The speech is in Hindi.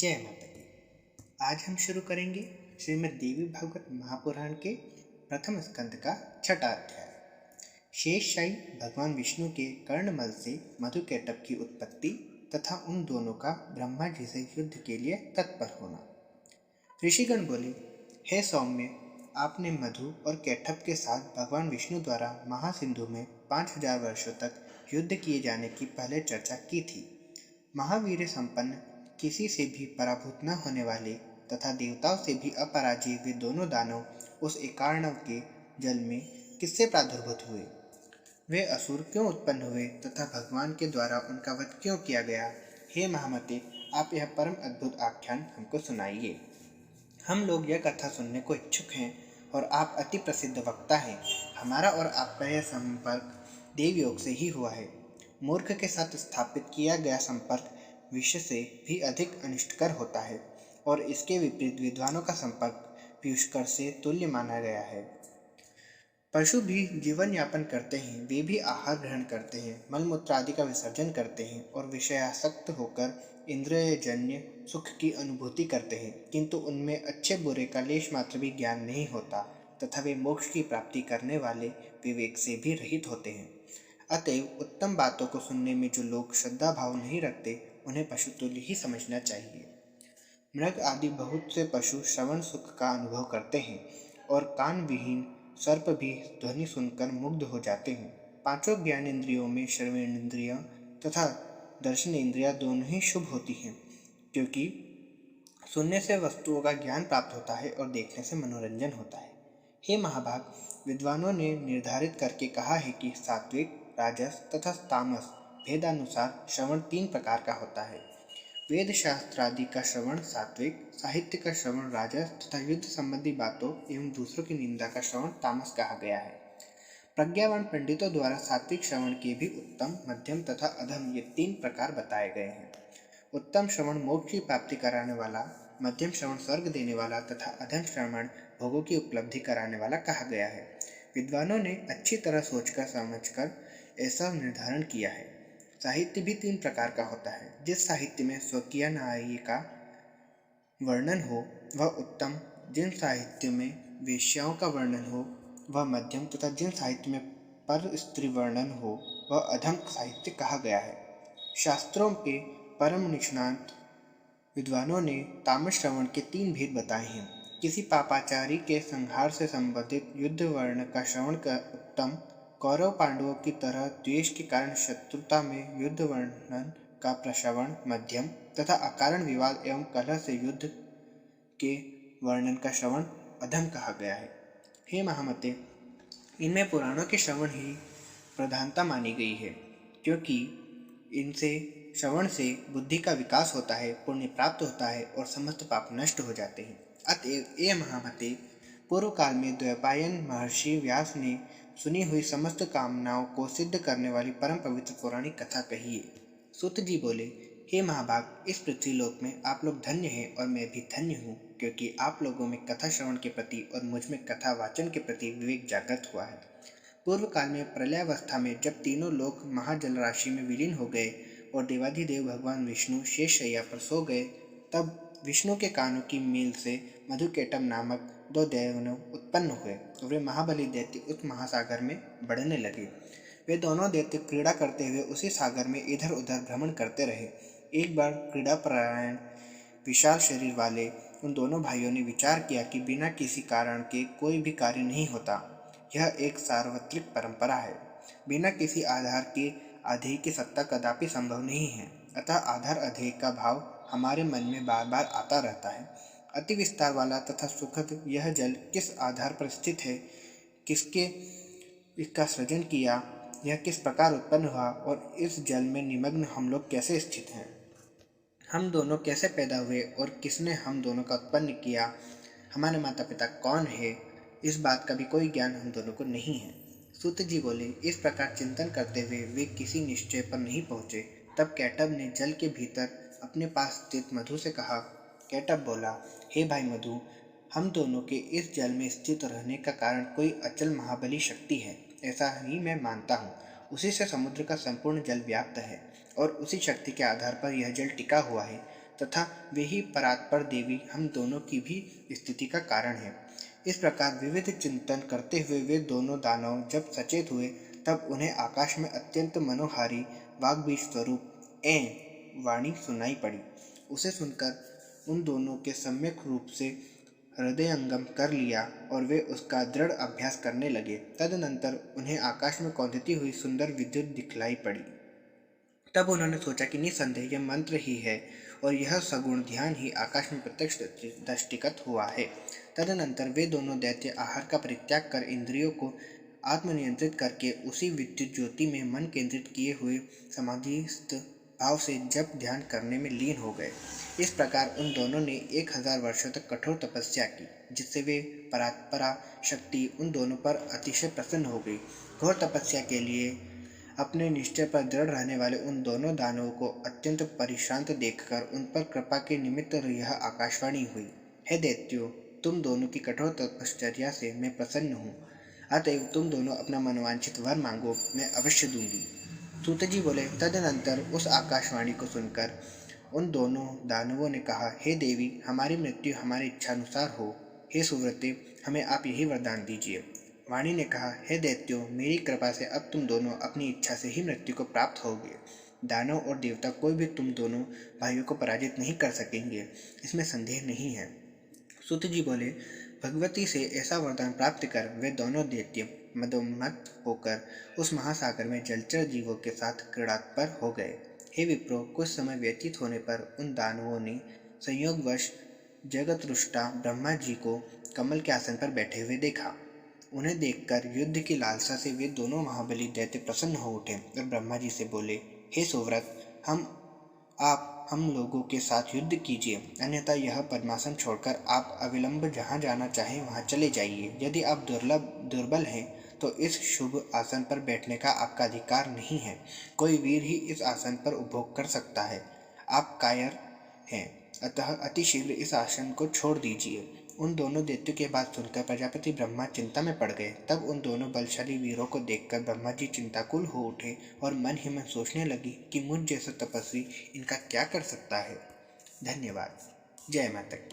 जय माता दी। आज हम शुरू करेंगे श्रीमद् देवी भागवत महापुराण के प्रथम स्कंद का छठा अध्याय। शेषशाही भगवान विष्णु के कर्णमल से मधुकैटभ की उत्पत्ति तथा उन दोनों का ब्रह्मा जी से युद्ध के लिए तत्पर होना। ऋषिगण बोले, हे सौम्य, आपने मधु और कैटभ के साथ भगवान विष्णु द्वारा महासिंधु में 5000 वर्षों तक युद्ध किए जाने की पहले चर्चा की थी। महावीर संपन्न, किसी से भी पराभूत न होने वाले तथा देवताओं से भी अपराजय वे दोनों दानव उस एकार्णव के जल में किससे प्रादुर्भूत हुए? वे असुर क्यों उत्पन्न हुए तथा भगवान के द्वारा उनका वध क्यों किया गया? हे महामते, आप यह परम अद्भुत आख्यान हमको सुनाइए। हम लोग यह कथा सुनने को इच्छुक हैं और आप अति प्रसिद्ध वक्ता हैं। हमारा और आपका यह संपर्क देवयोग से ही हुआ है। मूर्ख के साथ स्थापित किया गया संपर्क विष से भी अधिक अनिष्टकर होता है और इसके विपरीत विद्वानों का संपर्क पीयूषकर से तुल्य माना गया है। पशु भी जीवन यापन करते हैं, वे भी आहार ग्रहण करते हैं, मलमूत्र आदि का विसर्जन करते हैं और विषयासक्त होकर इंद्रियजन्य सुख की अनुभूति करते हैं, किंतु उनमें अच्छे बुरे का लेश मात्र भी ज्ञान नहीं होता तथा वे मोक्ष की प्राप्ति करने वाले विवेक से भी रहित होते हैं। अतएव उत्तम बातों को सुनने में जो लोग श्रद्धा भाव नहीं रखते, उन्हें पशुतुल्य ही समझना चाहिए। मृग आदि बहुत से पशु श्रवण सुख का अनुभव करते हैं और कान विहीन सर्प भी ध्वनि सुनकर मुग्ध हो जाते हैं। पांचों ज्ञानेंद्रियों में श्रवणेन्द्रिय तथा दर्शन इंद्रिया दोनों ही शुभ होती हैं, क्योंकि सुनने से वस्तुओं का ज्ञान प्राप्त होता है और देखने से मनोरंजन होता है। हे महाभाग, विद्वानों ने निर्धारित करके कहा है कि सात्विक, राजस तथा तामस भेदानुसार श्रवण 3 प्रकार का होता है। वेद शास्त्र आदि का श्रवण सात्विक, साहित्य का श्रवण राजस तथा युद्ध संबंधी बातों एवं दूसरों की निंदा का श्रवण तामस कहा गया है। प्रज्ञावान पंडितों द्वारा सात्विक श्रवण के भी उत्तम, मध्यम तथा अधम ये 3 प्रकार बताए गए हैं। उत्तम श्रवण मोक्ष की प्राप्ति कराने वाला, मध्यम श्रवण स्वर्ग देने वाला तथा अधम श्रवण भोगों की उपलब्धि कराने वाला कहा गया है। विद्वानों ने अच्छी तरह सोचकर समझकर ऐसा निर्धारण किया है। साहित्य भी 3 प्रकार का होता है। जिस साहित्य में स्वकीय न्याय का वर्णन हो वह उत्तम, जिन साहित्य में वेश्याओं का वर्णन हो वह मध्यम तथा जिन साहित्य में पर स्त्री वर्णन हो वह अधम साहित्य कहा गया है। शास्त्रों के परम निष्णात विद्वानों ने तामस श्रवण के 3 भेद बताए हैं। किसी पापाचारी के संहार से संबंधित युद्ध वर्ण का श्रवण का उत्तम, कौरव पांडवों की तरह द्वेष के कारण शत्रुता में युद्ध वर्णन का प्रश्रवण मध्यम तथा अकारण विवाद एवं कलह से युद्ध के वर्णन का श्रवण अधम कहा गया है। हे महामते, इनमें पुराणों के श्रवण ही प्रधानता मानी गई है, क्योंकि इनसे श्रवण से बुद्धि का विकास होता है, पुण्य प्राप्त होता है और समस्त पाप नष्ट हो जाते हैं। अतएव ये महामते, पूर्व काल में द्वैपायन महर्षि व्यास ने सुनी हुई समस्त कामनाओं को सिद्ध करने वाली परम पवित्र पौराणिक कथा कहिए। सूत जी बोले, हे महाभाग, इस पृथ्वीलोक में आप लोग धन्य हैं और मैं भी धन्य हूँ, क्योंकि आप लोगों में कथा श्रवण के प्रति और मुझ में कथा वाचन के प्रति विवेक जागृत हुआ है। पूर्व काल में प्रलयावस्था में जब तीनों लोग महाजल राशि में विलीन हो गए और देवाधिदेव भगवान विष्णु शेषशैया पर सो गए, तब विष्णु के कानों की मील से मधुकैटभ नामक 2 दैत्य उत्पन्न हुए और वे महाबली दैत्य उस महासागर में बढ़ने लगे। वे दोनों दैत्य क्रीड़ा करते हुए उसी सागर में इधर उधर भ्रमण करते रहे। एक बार क्रीड़ा परायण विशाल शरीर वाले उन दोनों भाइयों ने विचार किया कि बिना किसी कारण के कोई भी कार्य नहीं होता। यह एक सार्वत्रिक परंपरा है। बिना किसी आधार के अधेय की सत्ता कदापि संभव नहीं है। अतः आधार अधेय का भाव हमारे मन में बार बार आता रहता है। अति विस्तार वाला तथा सुखद यह जल किस आधार पर स्थित है, किसके इसका सृजन किया, यह किस प्रकार उत्पन्न हुआ और इस जल में निमग्न हम लोग कैसे स्थित हैं, हम दोनों कैसे पैदा हुए और किसने हम दोनों का उत्पन्न किया, हमारे माता पिता कौन है, इस बात का भी कोई ज्ञान हम दोनों को नहीं है। सूत जी बोले, इस प्रकार चिंतन करते हुए वे किसी निश्चय पर नहीं पहुँचे। तब कैटभ ने जल के भीतर अपने पास स्थित मधु से कहा। कैटभ बोला, हे भाई मधु, हम दोनों के इस जल में स्थित रहने का कारण कोई अचल महाबली शक्ति है, ऐसा ही मैं मानता हूँ। उसी से समुद्र का संपूर्ण जल व्याप्त है और उसी शक्ति के आधार पर यह जल टिका हुआ है। तथा वे ही परात्पर देवी हम दोनों की भी स्थिति का कारण है। इस प्रकार विविध चिंतन करते हुए वे दोनों दानव जब सचेत हुए, तब उन्हें आकाश में अत्यंत मनोहारी वाग्बीज स्वरूप ए वाणी सुनाई पड़ी। उसे सुनकर उन दोनों के सम्यक रूप से हृदयंगम कर लिया और वे उसका दृढ़ अभ्यास करने लगे। तदनंतर उन्हें आकाश में कौंधती हुई सुंदर विद्युत दिखलाई पड़ी। तब उन्होंने सोचा कि निसंदेह यह मंत्र ही है और यह सगुण ध्यान ही आकाश में प्रत्यक्ष दृष्टिगत हुआ है। तदनंतर वे दोनों दैत्य आहार का परित्याग कर इंद्रियों को आत्मनियंत्रित करके उसी विद्युत ज्योति में मन केंद्रित किए हुए समाधिस्थ भाव से जप ध्यान करने में लीन हो गए। इस प्रकार उन दोनों ने 1000 वर्षों तक कठोर तपस्या की, जिससे वे परात्परा शक्ति उन दोनों पर अतिशय प्रसन्न हो गई। घोर तपस्या के लिए अपने निश्चय पर दृढ़ रहने वाले उन दोनों दानवों को अत्यंत परिश्रांत देखकर उन पर कृपा के निमित्त यह आकाशवाणी हुई। हे दैत्यों, तुम दोनों की कठोर तपश्चर्या से मैं प्रसन्न हूँ, अतएव तुम दोनों अपना मनोवांछित वर मांगो, मैं अवश्य दूंगी। सूत जी बोले, तदनंतर उस आकाशवाणी को सुनकर उन दोनों दानवों ने कहा, हे देवी, हमारी मृत्यु हमारी इच्छानुसार हो। हे सुव्रते, हमें आप यही वरदान दीजिए। वाणी ने कहा, हे दैत्यों, मेरी कृपा से अब तुम दोनों अपनी इच्छा से ही मृत्यु को प्राप्त होगे। दानव और देवता कोई भी तुम दोनों भाइयों को पराजित नहीं कर सकेंगे, इसमें संदेह नहीं है। सूत जी बोले, भगवती से ऐसा वरदान प्राप्त कर वे दोनों दैत्य मदोन्मत्त होकर उस महासागर में जलचर जीवों के साथ क्रीड़ात्पर हो गए। हे विप्रो, कुछ समय व्यतीत होने पर उन दानवों ने संयोगवश जगतरुष्टा ब्रह्मा जी को कमल के आसन पर बैठे हुए देखा। उन्हें देखकर युद्ध की लालसा से वे दोनों महाबली दैत्य प्रसन्न हो उठे और ब्रह्मा जी से बोले, हे सुव्रत, आप हम लोगों के साथ युद्ध कीजिए, अन्यथा यह पद्मासन छोड़कर आप अविलंब जहाँ जाना चाहें वहाँ चले जाइए। यदि आप दुर्बल हैं तो इस शुभ आसन पर बैठने का आपका अधिकार नहीं है। कोई वीर ही इस आसन पर उपभोग कर सकता है। आप कायर हैं, अतः अतिशीघ्र इस आसन को छोड़ दीजिए। उन दोनों दैत्यों की बात सुनकर प्रजापति ब्रह्मा चिंता में पड़ गए। तब उन दोनों बलशाली वीरों को देखकर ब्रह्मा जी चिंताकुल हो उठे और मन ही मन सोचने लगी कि मुझ जैसा तपस्वी इनका क्या कर सकता है। धन्यवाद। जय माता की।